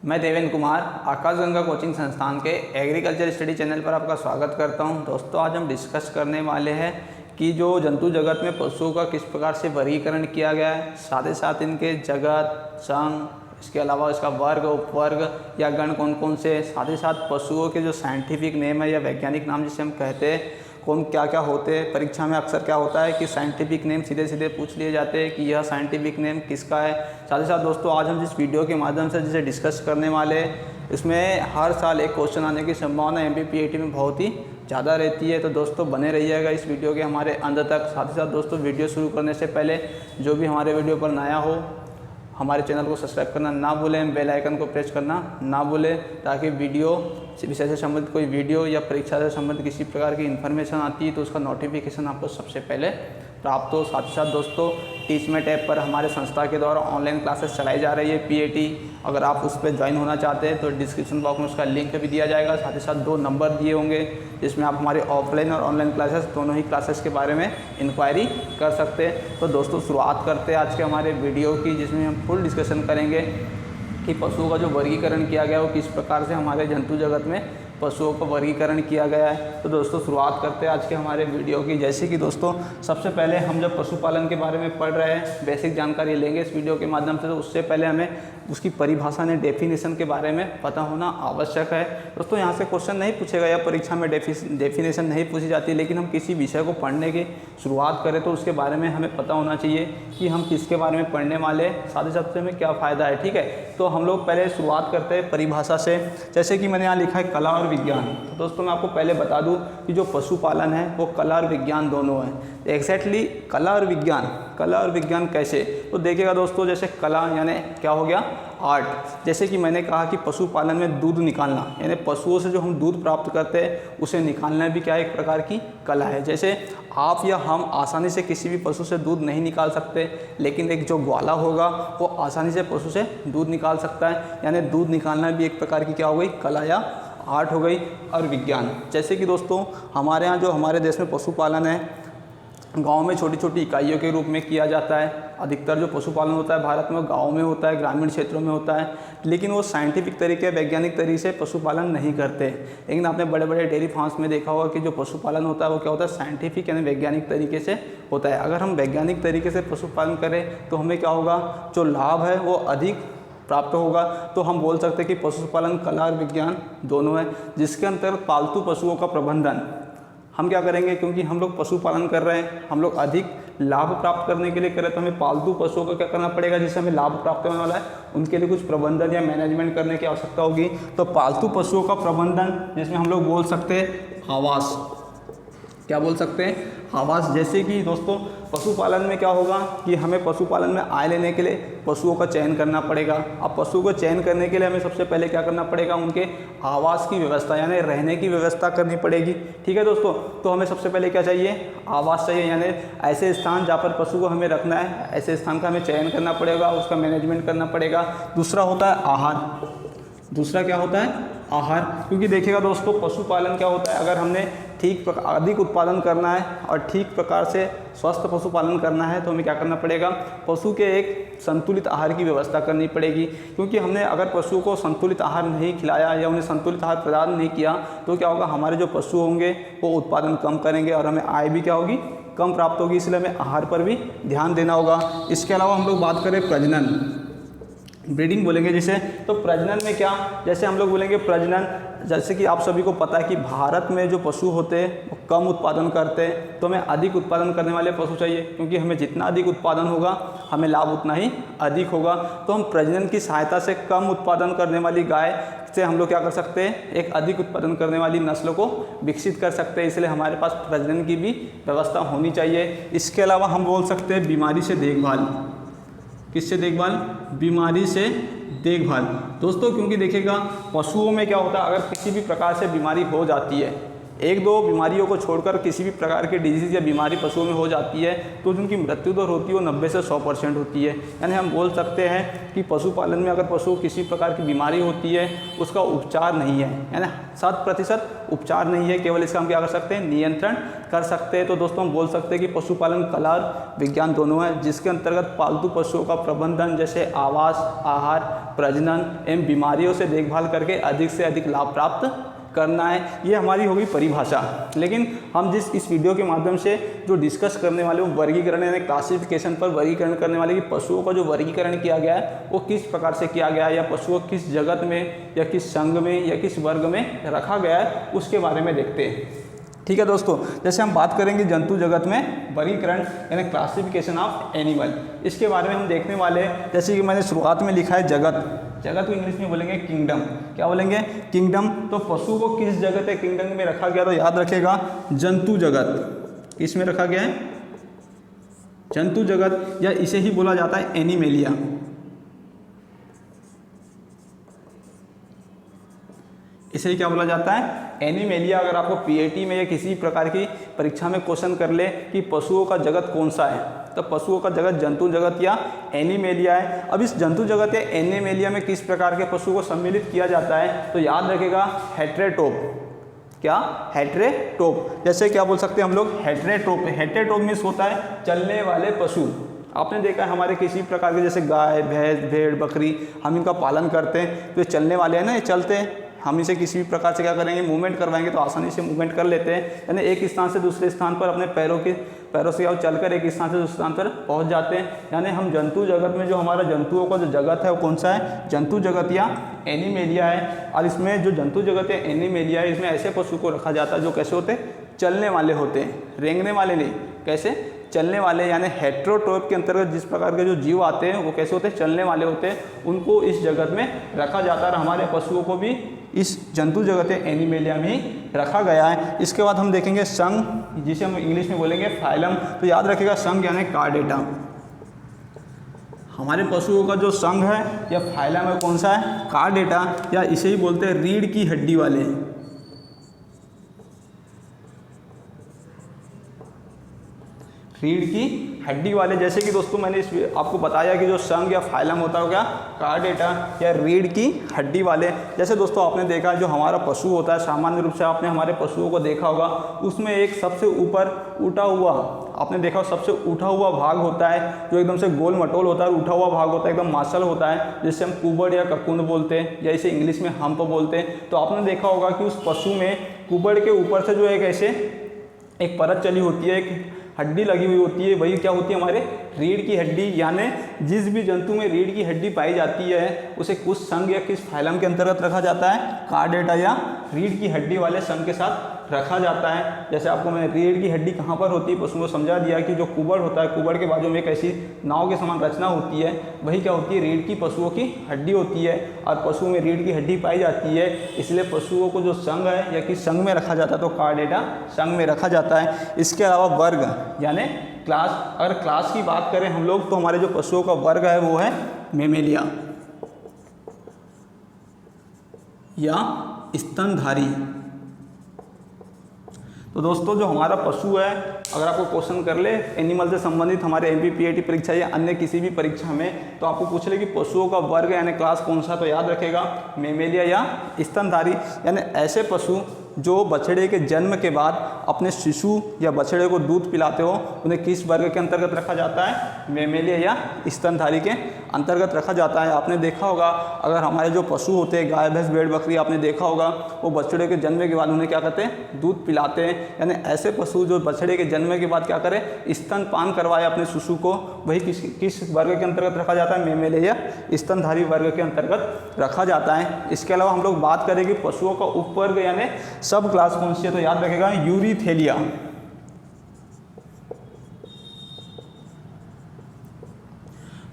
मैं देवेंद्र कुमार आकाशगंगा कोचिंग संस्थान के एग्रीकल्चर स्टडी चैनल पर आपका स्वागत करता हूं। दोस्तों, आज हम डिस्कस करने वाले हैं कि जो जंतु जगत में पशुओं का किस प्रकार से वर्गीकरण किया गया है, साथ ही साथ इनके जगत, संघ, इसके अलावा इसका वर्ग, उपवर्ग या गण कौन कौन से, साथ ही साथ पशुओं के जो साइंटिफिक नेम है या वैज्ञानिक नाम जिसे हम कहते हैं कौन क्या क्या होते हैं। परीक्षा में अक्सर क्या होता है कि साइंटिफिक नेम सीधे सीधे पूछ लिए जाते हैं कि यह साइंटिफिक नेम किसका है। साथ ही साथ दोस्तों, आज हम जिस वीडियो के माध्यम से जिसे डिस्कस करने वाले हैं, इसमें हर साल एक क्वेश्चन आने की संभावना MPPAT में बहुत ही ज़्यादा रहती है। तो दोस्तों बने रहिएगा इस वीडियो के हमारे अंत तक। साथ ही साथ दोस्तों, वीडियो शुरू करने से पहले जो भी हमारे वीडियो पर नया हो, हमारे चैनल को सब्सक्राइब करना ना भूलें, बेल आइकन को प्रेस करना ना भूलें, ताकि वीडियो विषय से संबंधित कोई वीडियो या परीक्षा से संबंधित किसी प्रकार की इन्फॉर्मेशन आती है तो उसका नोटिफिकेशन आपको सबसे पहले प्राप्त हो। साथ ही साथ दोस्तों, टीचमेट ऐप पर हमारे संस्था के द्वारा ऑनलाइन क्लासेस चलाई जा रही है PAT। अगर आप उस पर ज्वाइन होना चाहते हैं तो डिस्क्रिप्शन बॉक्स में उसका लिंक भी दिया जाएगा। साथ ही साथ 2 नंबर दिए होंगे जिसमें आप हमारे ऑफलाइन और ऑनलाइन क्लासेस दोनों ही क्लासेस के बारे में इंक्वायरी कर सकते हैं। तो दोस्तों, शुरुआत करते हैं आज के हमारे वीडियो की, जिसमें हम फुल डिस्कशन करेंगे कि पशुओं का जो वर्गीकरण किया गया है वो किस प्रकार से हमारे जंतु जगत में पशुओं का वर्गीकरण किया गया है। तो दोस्तों, शुरुआत करते हैं आज के हमारे वीडियो की। जैसे कि दोस्तों, सबसे पहले हम जब पशुपालन के बारे में पढ़ रहे हैं, बेसिक जानकारी लेंगे इस वीडियो के माध्यम से, तो उससे पहले हमें उसकी परिभाषा ने डेफिनेशन के बारे में पता होना आवश्यक है। दोस्तों, यहाँ से क्वेश्चन नहीं पूछेगा या परीक्षा में डेफिनेशन नहीं पूछी जाती, लेकिन हम किसी विषय को पढ़ने की शुरुआत करें तो उसके बारे में हमें पता होना चाहिए कि हम किसके बारे में पढ़ने वाले, साथ ही साथ हमें क्या फ़ायदा है। ठीक है, तो हम लोग पहले शुरुआत करते हैं परिभाषा से। जैसे कि मैंने यहाँ लिखा है कला और विज्ञान। तो दोस्तों, मैं आपको पहले बता दूं कि जो पशुपालन है वो कला और विज्ञान दोनों है। एग्जैक्टली कला और विज्ञान कैसे? तो देखिएगा दोस्तों, जैसे कला यानी क्या हो गया, आर्ट। जैसे कि मैंने कहा कि पशुपालन में दूध निकालना, यानी पशुओं से जो हम दूध प्राप्त करते हैं उसे निकालना भी क्या एक प्रकार की कला है। जैसे आप या हम आसानी से किसी भी पशु से दूध नहीं निकाल सकते, लेकिन एक जो ग्वाला होगा वो आसानी से पशु से दूध निकाल सकता है, यानी दूध निकालना भी एक प्रकार की क्या हो गई, कला या आर्ट हो गई। और विज्ञान, जैसे कि दोस्तों हमारे यहाँ जो हमारे देश में पशुपालन है गांव में छोटी छोटी इकाइयों के रूप में किया जाता है। अधिकतर जो पशुपालन होता है भारत में गांव में होता है, ग्रामीण क्षेत्रों में होता है, लेकिन वो साइंटिफिक तरीके, वैज्ञानिक तरीके से पशुपालन नहीं करते। लेकिन आपने बड़े बड़े डेयरी फार्म्स में देखा होगा कि जो पशुपालन होता है वो क्या होता है, साइंटिफिक यानी वैज्ञानिक तरीके से होता है। अगर हम वैज्ञानिक तरीके से पशुपालन करें तो हमें क्या होगा, जो लाभ है वो अधिक प्राप्त होगा। तो हम बोल सकते हैं कि पशुपालन कला और विज्ञान दोनों है, जिसके अंतर्गत पालतू पशुओं का प्रबंधन हम क्या करेंगे, क्योंकि हम लोग पशुपालन कर रहे हैं, हम लोग अधिक लाभ प्राप्त करने के लिए करें तो हमें पालतू पशुओं का क्या करना पड़ेगा, जिससे हमें लाभ प्राप्त होने वाला है उनके लिए कुछ प्रबंधन या मैनेजमेंट करने की आवश्यकता होगी। तो पालतू पशुओं का प्रबंधन, जिसमें हम लोग बोल सकते हैं आवास। क्या बोल सकते हैं, आवास। जैसे कि दोस्तों पशुपालन में क्या होगा कि हमें पशुपालन में आय लेने के लिए पशुओं का चयन करना पड़ेगा। अब पशुओं को चयन करने के लिए हमें सबसे पहले क्या करना पड़ेगा, उनके आवास की व्यवस्था यानी रहने की व्यवस्था करनी पड़ेगी। ठीक है दोस्तों, तो हमें सबसे पहले क्या चाहिए, आवास चाहिए, यानी ऐसे स्थान जहाँ पर पशु को हमें रखना है, ऐसे स्थान का हमें चयन करना पड़ेगा, उसका मैनेजमेंट करना पड़ेगा। दूसरा होता है आहार। दूसरा क्या होता है, आहार। क्योंकि देखिएगा दोस्तों, पशुपालन क्या होता है, अगर हमने अधिक उत्पादन करना है और ठीक प्रकार से स्वस्थ पशुपालन करना है तो हमें क्या करना पड़ेगा, पशु के एक संतुलित आहार की व्यवस्था करनी पड़ेगी। क्योंकि हमने अगर पशुओं को संतुलित आहार नहीं खिलाया या उन्हें संतुलित आहार प्रदान नहीं किया तो क्या होगा, हमारे जो पशु होंगे वो उत्पादन कम करेंगे और हमें आय भी क्या होगी, कम प्राप्त होगी। इसलिए हमें आहार पर भी ध्यान देना होगा। इसके अलावा हम लोग बात करें प्रजनन, ब्रीडिंग बोलेंगे जिसे, तो प्रजनन में क्या, जैसे हम लोग बोलेंगे प्रजनन, जैसे कि आप सभी को पता है कि भारत में जो पशु होते हैं वो कम उत्पादन करते हैं, तो हमें अधिक उत्पादन करने वाले पशु चाहिए, क्योंकि हमें जितना अधिक उत्पादन होगा हमें लाभ उतना ही अधिक होगा। तो हम प्रजनन की सहायता से कम उत्पादन करने वाली गाय से हम लोग क्या कर सकते हैं, एक अधिक उत्पादन करने वाली नस्लों को विकसित कर सकते हैं। इसलिए हमारे पास प्रजनन की भी व्यवस्था होनी चाहिए। इसके अलावा हम बोल सकते हैं बीमारी से देखभाल। किससे देखभाल, बीमारी से देखभाल। दोस्तों, क्योंकि देखिएगा पशुओं में क्या होता है, अगर किसी भी प्रकार से बीमारी हो जाती है एक दो बीमारियों को छोड़कर किसी भी प्रकार की डिजीज़ या बीमारी पशुओं में हो जाती है तो उनकी मृत्यु दर होती है वो 90 से 100% होती है। यानी हम बोल सकते हैं कि पशुपालन में अगर पशु को किसी प्रकार की बीमारी होती है उसका उपचार नहीं है, यानी 100% उपचार नहीं है, केवल इसका हम क्या कर सकते हैं, नियंत्रण कर सकते हैं। तो दोस्तों हम बोल सकते हैं कि पशुपालन कला और विज्ञान दोनों है, जिसके अंतर्गत पालतू पशुओं का प्रबंधन जैसे आवास, आहार, प्रजनन एवं बीमारियों से देखभाल करके अधिक से अधिक लाभ प्राप्त करना है। ये हमारी होगी परिभाषा। लेकिन हम इस वीडियो के माध्यम से जो डिस्कस करने वाले वो वर्गीकरण यानी क्लासिफिकेशन पर वर्गीकरण करने वाले कि पशुओं का जो वर्गीकरण किया गया है वो किस प्रकार से किया गया है, या पशुओं को किस जगत में या किस संघ में या किस वर्ग में रखा गया है, उसके बारे में देखते हैं। ठीक है दोस्तों, जैसे हम बात करेंगे जंतु जगत में वर्गीकरण यानी क्लासिफिकेशन ऑफ एनिमल, इसके बारे में हम देखने वाले हैं। जैसे कि मैंने शुरुआत में लिखा है जगत, जगत को इंग्लिश में बोलेंगे किंगडम। क्या बोलेंगे, किंगडम। तो पशु को किस जगत है किंगडम में रखा गया, तो याद रखेगा जंतु जगत। किस में रखा गया है, जंतु जगत, या इसे ही बोला जाता है एनिमेलिया। इसे क्या बोला जाता है, एनिमेलिया। अगर आपको पीएटी में या किसी प्रकार की परीक्षा में क्वेश्चन कर ले कि पशुओं का जगत कौन सा है, तो पशुओं का जगत जंतु जगत या एनिमेलिया है। अब इस जंतु जगत या एनिमेलिया में किस प्रकार के पशु को सम्मिलित किया जाता है, तो याद रखेगा हेटेरोटोप। क्या, हेटेरोटोप। जैसे क्या बोल सकते हैं हम लोग, हेटेरोटोप। हेटेरोटोप मीन्स होता है चलने वाले पशु। आपने देखा है हमारे किसी प्रकार के जैसे गाय, भैंस, भेड़, बकरी, हम इनका पालन करते हैं तो ये चलने वाले हैं ना, ये चलते हैं। हम इसे किसी भी प्रकार से क्या करेंगे, मूवमेंट करवाएंगे तो आसानी से मूवमेंट कर लेते हैं, यानी एक स्थान से दूसरे स्थान पर अपने पैरों से चलकर एक स्थान से दूसरे स्थान पर पहुंच जाते हैं। यानी हम जंतु जगत में जो हमारा जंतुओं का जो जगत है वो कौन सा है, जंतु जगत या एनिमेलिया है। और इसमें जो जंतु जगत या एनिमेलिया है इसमें ऐसे पशु को रखा जाता है जो कैसे होते हैं, चलने वाले होते हैं, रेंगने वाले नहीं। कैसे, चलने वाले। यानी हेटेरोटोप के अंतर्गत जिस प्रकार के जो जीव आते हैं वो कैसे होते हैं, चलने वाले होते हैं, उनको इस जगत में रखा जाता है। और हमारे पशुओं को भी इस जंतु जगत एनिमेलिया में ही रखा गया है। इसके बाद हम देखेंगे संघ, जिसे हम इंग्लिश में बोलेंगे फाइलम। तो याद रखिएगा संघ यानी कार्डेटा। हमारे पशुओं का जो संघ है या फाइलम है कौन सा है, कार्डेटा, या इसे ही बोलते हैं रीढ़ की हड्डी वाले। रीढ़ की हड्डी वाले। जैसे कि दोस्तों मैंने आपको बताया कि जो संघ या फाइलम होता है क्या, कार्डेटा या रीढ़ की हड्डी वाले। जैसे दोस्तों आपने देखा जो हमारा पशु होता है, सामान्य रूप से आपने हमारे पशुओं को देखा होगा, उसमें एक सबसे ऊपर उठा हुआ, आपने देखा सबसे उठा हुआ भाग होता है जो एकदम से गोल मटोल होता है, उठा हुआ भाग होता है, एकदम मासल होता है, जिससे हम कुबड़ या ककुंड बोलते हैं, या इसे इंग्लिश में हम्प बोलते हैं। तो आपने देखा होगा कि उस पशु में कुबड़ के ऊपर से जो एक ऐसे एक परत चली होती है, एक हड्डी लगी हुई होती है, वही क्या होती है, हमारे रीढ़ की हड्डी। यानी जिस भी जंतु में रीढ़ की हड्डी पाई जाती है उसे कुछ संघ या किस फाइलम के अंतर्गत रखा जाता है, कार्डेटा या रीढ़ की हड्डी वाले संघ के साथ रखा जाता है। जैसे आपको मैंने रीढ़ की हड्डी कहाँ पर होती है पशु को समझा दिया कि जो कुबड़ होता है, कुबड़ के बाजू में एक ऐसी नाव के समान रचना होती है, वही क्या होती है, रीढ़ की पशुओं की हड्डी होती है। और पशुओं में रीढ़ की हड्डी पाई जाती है, इसलिए पशुओं को जो संघ है या किस संघ में रखा जाता है, तो कार्डेटा संघ में रखा जाता है। इसके अलावा वर्ग यानी क्लास, अगर क्लास की बात करें हम लोग तो हमारे जो पशुओं का वर्ग है वो है मेमेलिया या स्तनधारी। तो दोस्तों जो हमारा पशु है, अगर आपको क्वेश्चन कर ले एनिमल से संबंधित हमारे एमपीपीएटी परीक्षा या अन्य किसी भी परीक्षा में, तो आपको पूछ ले कि पशुओं का वर्ग यानी क्लास कौन सा, तो याद रखेगा मेमेलिया या स्तनधारी। यानी ऐसे पशु जो बछड़े के जन्म के बाद अपने शिशु या बछड़े को दूध पिलाते हो, उन्हें किस वर्ग के अंतर्गत रखा जाता है, मेमेलिया या स्तनधारी के अंतर्गत रखा जाता है। आपने देखा होगा अगर हमारे जो पशु होते हैं, गाय, भैंस, भेड़, बकरी, आपने देखा होगा वो बछड़े के जन्म के बाद उन्हें क्या करते हैं, दूध पिलाते हैं। यानी ऐसे पशु जो बछड़े के जन्म के बाद क्या करें, स्तनपान करवाए अपने शिशु को, वही किस वर्ग के अंतर्गत रखा जाता है, मेमेलिया या स्तनधारी वर्ग के अंतर्गत रखा जाता है। इसके अलावा हम लोग बात करें कि पशुओं का उपवर्ग यानी सब क्लास कौन सी है, तो याद रखेगा यूरिथेलिया।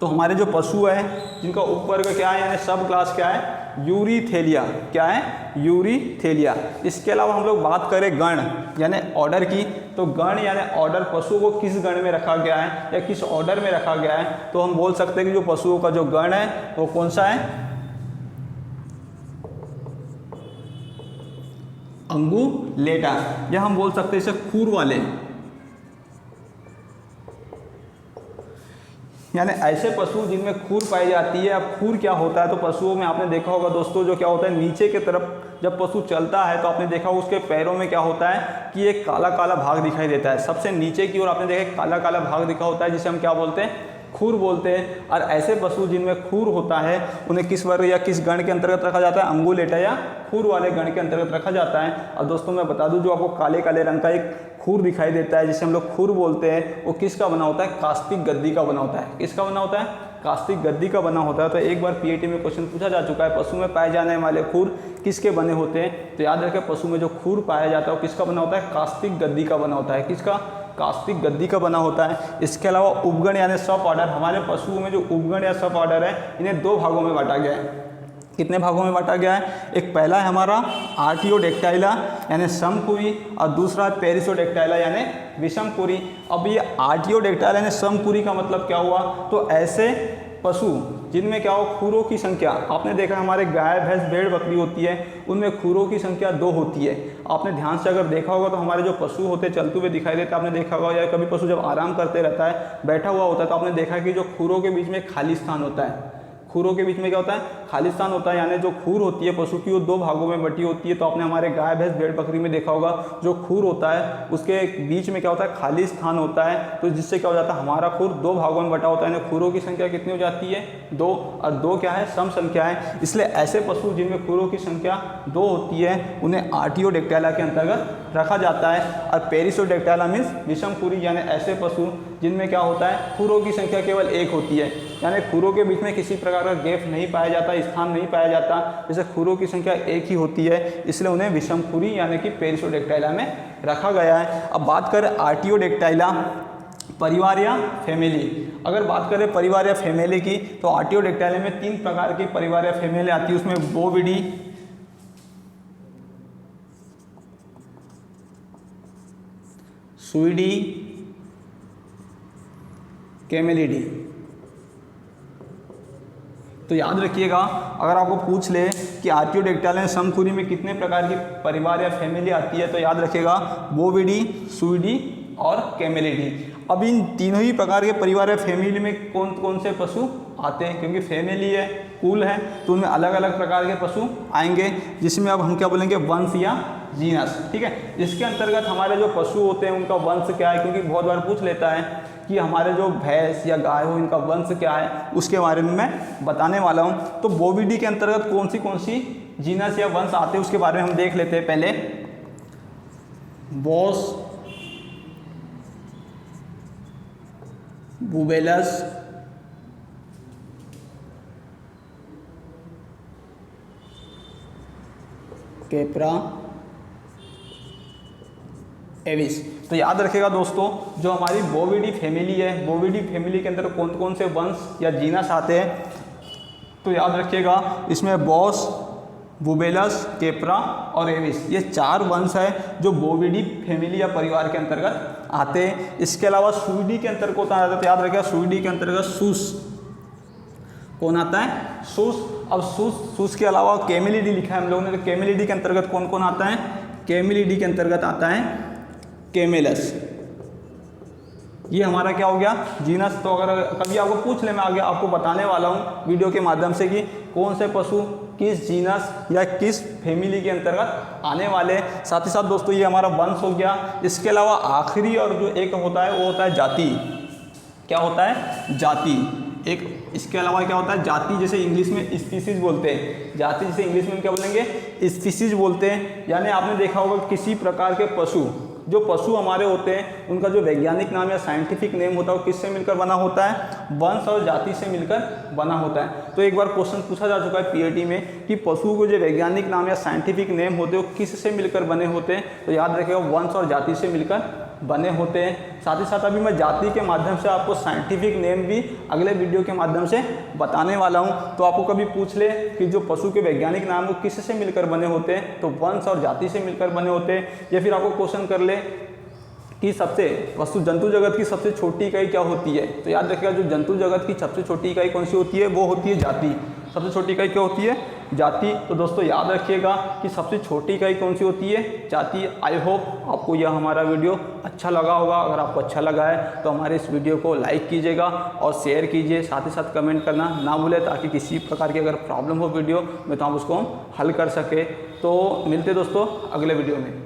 तो हमारे जो पशु है जिनका उपवर्ग क्या है यानी सब क्लास क्या है, यूरिथेलिया। क्या है, यूरिथेलिया। इसके अलावा हम लोग बात करें गण यानी ऑर्डर की, तो गण यानी ऑर्डर, पशुओं को किस गण में रखा गया है या किस ऑर्डर में रखा गया है, तो हम बोल सकते हैं कि जो पशुओं का जो गण है वो कौन सा है, अंगुलेटा, या हम बोल सकते हैं इसे खूर वाले, यानी ऐसे पशु जिनमें खूर पाई जाती है। अब खूर क्या होता है, तो पशुओं में आपने देखा होगा दोस्तों, जो क्या होता है नीचे की तरफ जब पशु चलता है तो आपने देखा उसके पैरों में क्या होता है कि एक काला काला भाग दिखाई देता है। सबसे नीचे की ओर आपने देखा काला काला भाग दिखा होता है, जिसे हम क्या बोलते हैं, खूर बोलते हैं। और ऐसे पशु जिनमें खूर होता है उन्हें किस वर्ग या किस गण के अंतर्गत रखा जाता है, अंगुलेटा या खूर वाले गण के अंतर्गत रखा जाता है। और दोस्तों मैं बता दूं, जो आपको काले काले रंग का एक खूर दिखाई देता है जिसे हम लोग खूर बोलते हैं, वो किसका बना होता है, कास्तिक गद्दी का बना होता है। किसका बना होता है, कास्तिक गद्दी का बना होता है। तो एक बार पीएटी में क्वेश्चन पूछा जा चुका है, पशु में पाए जाने वाले खूर किसके बने होते हैं, तो याद रखें पशु में जो खूर पाया जाता है वो किसका बना होता है, कास्तिक गद्दी का बना होता है। किसका, कास्तिक गद्दी का बना होता है। इसके अलावा उपगण यानी सब ऑर्डर, हमारे पशुओं में जो उपगण या सब ऑर्डर है इन्हें दो भागों में बांटा गया है। कितने भागों में बांटा गया है, एक पहला है हमारा आर्टियोडेक्टाइला यानी समकुरी, और दूसरा है पेरिसोडेक्टाइला यानी विषमकुरी। अब ये आर्टियोडेक्टाइला यानी समकुरी का मतलब क्या हुआ, तो ऐसे पशु जिनमें क्या हो, खूरों की संख्या, आपने देखा हमारे गाय भैंस भेड़ बकरी होती है उनमें खूरों की संख्या 2 होती है। आपने ध्यान से अगर देखा होगा तो हमारे जो पशु होते चलते हुए दिखाई देते, आपने देखा होगा, या कभी पशु जब आराम करते रहता है, बैठा हुआ होता है, तो आपने देखा कि जो खूरों के बीच में खाली स्थान होता है, खूरों के बीच में क्या होता है, खाली स्थान होता है। यानी जो खूर होती है पशु की वो 2 भागों में बटी होती है। तो आपने हमारे गाय भैंस भेड़ बकरी में देखा होगा, जो खूर होता है उसके बीच में क्या होता है, खाली स्थान होता है। तो जिससे क्या हो जाता है, हमारा खूर 2 भागों में बटा होता है। यानी खूरों की संख्या कितनी हो जाती है, 2, और 2 क्या है, सम संख्या है। इसलिए ऐसे पशु जिनमें खूरों की संख्या 2 होती है उन्हें आर्टियोडेक्टाइला के अंतर्गत रखा जाता है। और पेरिसोडेक्टाइला मीन्स विषमकुरी, यानी ऐसे पशु जिनमें क्या होता है, खूरों की संख्या केवल 1 होती है, यानी खूरों के बीच में किसी प्रकार का गैप नहीं पाया जाता, स्थान नहीं पाया जाता, जैसे खूरों की संख्या 1 ही होती है, इसलिए उन्हें विषमकुरी यानी कि पेरिसोडेक्टाइला में रखा गया है। अब बात करें आर्टियोडेक्टाइला परिवार या फैमिली, अगर बात करें परिवार या फैमिली की, तो आर्टियोडेक्टाइला में 3 प्रकार की परिवार या फैमिली आती है। उसमें बोविडी, सुइडी, कैमेलिडी। तो याद रखिएगा, अगर आपको पूछ ले कि आर्टियोडेक्टाइला समकुरी में कितने प्रकार की परिवार या फैमिली आती है, तो याद रखिएगा बोविडी, सुइडी और कैमेलिडी। अब इन तीनों ही प्रकार के परिवार या फैमिली में कौन कौन से पशु आते हैं, क्योंकि फैमिली है, कुल है, तो उनमें अलग अलग प्रकार के पशु आएंगे, जिसमें अब हम क्या बोलेंगे, वंश या जीनस। ठीक है, इसके अंतर्गत हमारे जो पशु होते हैं उनका वंश क्या है, क्योंकि बहुत बार पूछ लेता है कि हमारे जो भैंस या गाय हो इनका वंश क्या है, उसके बारे में मैं बताने वाला हूँ। तो बोविडी के अंतर्गत कौन सी जीनस या वंश आते हैं उसके बारे में हम देख लेते हैं। पहले बोस, बुबेलस, केप्रा, एविस। तो याद रखेगा दोस्तों, जो हमारी बोविडी फैमिली है, बोविडी फैमिली के अंदर कौन कौन से वंश या जीनस आते हैं, तो याद रखिएगा इसमें बॉस, बुबेलस, केप्रा और एविस, ये 4 वंश है जो बोविडी फैमिली या परिवार के अंतर्गत आते हैं। इसके अलावा सुइडी के अंतर्गत कौन आता है, तो याद रखिएगा सुइडी के अंतर्गत सूस, कौन आता है, सूस। अब सूस के अलावा कैमेलिडी लिखा है हम लोगों ने, तो कैमेलिडी के अंतर्गत कौन कौन आता है, कैमेलिडी के अंतर्गत आता है कैमेलस। ये हमारा क्या हो गया, जीनस। तो अगर कभी आपको पूछ ले, मैं आगे आपको बताने वाला हूँ वीडियो के माध्यम से कि कौन से पशु किस जीनस या किस फैमिली के अंतर्गत आने वाले। साथ ही साथ दोस्तों ये हमारा वंश हो गया। इसके अलावा आखिरी और जो एक होता है वो होता है जाति। क्या होता है, जाति। एक इसके अलावा क्या होता है, जाति, जैसे इंग्लिश में स्पीसीज बोलते हैं, जाति जिसे इंग्लिश में क्या बोलेंगे, स्पीसीज बोलते हैं। यानी आपने देखा होगा किसी प्रकार के पशु, जो पशु हमारे होते हैं उनका जो वैज्ञानिक नाम या साइंटिफिक नेम होता है वो किससे मिलकर बना होता है, वंश और जाति से मिलकर बना होता है। तो एक बार क्वेश्चन पूछा जा चुका है पीएटी में कि पशुओं को जो वैज्ञानिक नाम या साइंटिफिक नेम होते हैं वो किससे मिलकर बने होते हैं, तो याद रखिएगा वंश और जाति से मिलकर बने होते हैं। साथ ही साथ अभी मैं जाति के माध्यम से आपको साइंटिफिक नेम भी अगले वीडियो के माध्यम से बताने वाला हूं। तो आपको कभी पूछ ले कि जो पशु के वैज्ञानिक नाम वो किससे मिलकर बने होते हैं, तो वंश और जाति से मिलकर बने होते हैं। या फिर आपको क्वेश्चन कर ले कि सबसे वस्तु जंतु जगत की सबसे छोटी इकाई क्या होती है, तो याद रखिएगा जो जंतु जगत की सबसे छोटी इकाई कौन सी होती है, वो होती है जाति। सबसे छोटी इकाई क्या होती है, जाति। तो दोस्तों याद रखिएगा कि सबसे छोटी इकाई कौन सी होती है, जाति। आई होप आपको यह हमारा वीडियो अच्छा लगा होगा। अगर आपको अच्छा लगा है तो हमारे इस वीडियो को लाइक कीजिएगा और शेयर कीजिए, साथ ही साथ कमेंट करना ना भूलें, ताकि किसी प्रकार की अगर प्रॉब्लम हो वीडियो में तो हम उसको हल कर सके। तो मिलते दोस्तों अगले वीडियो में।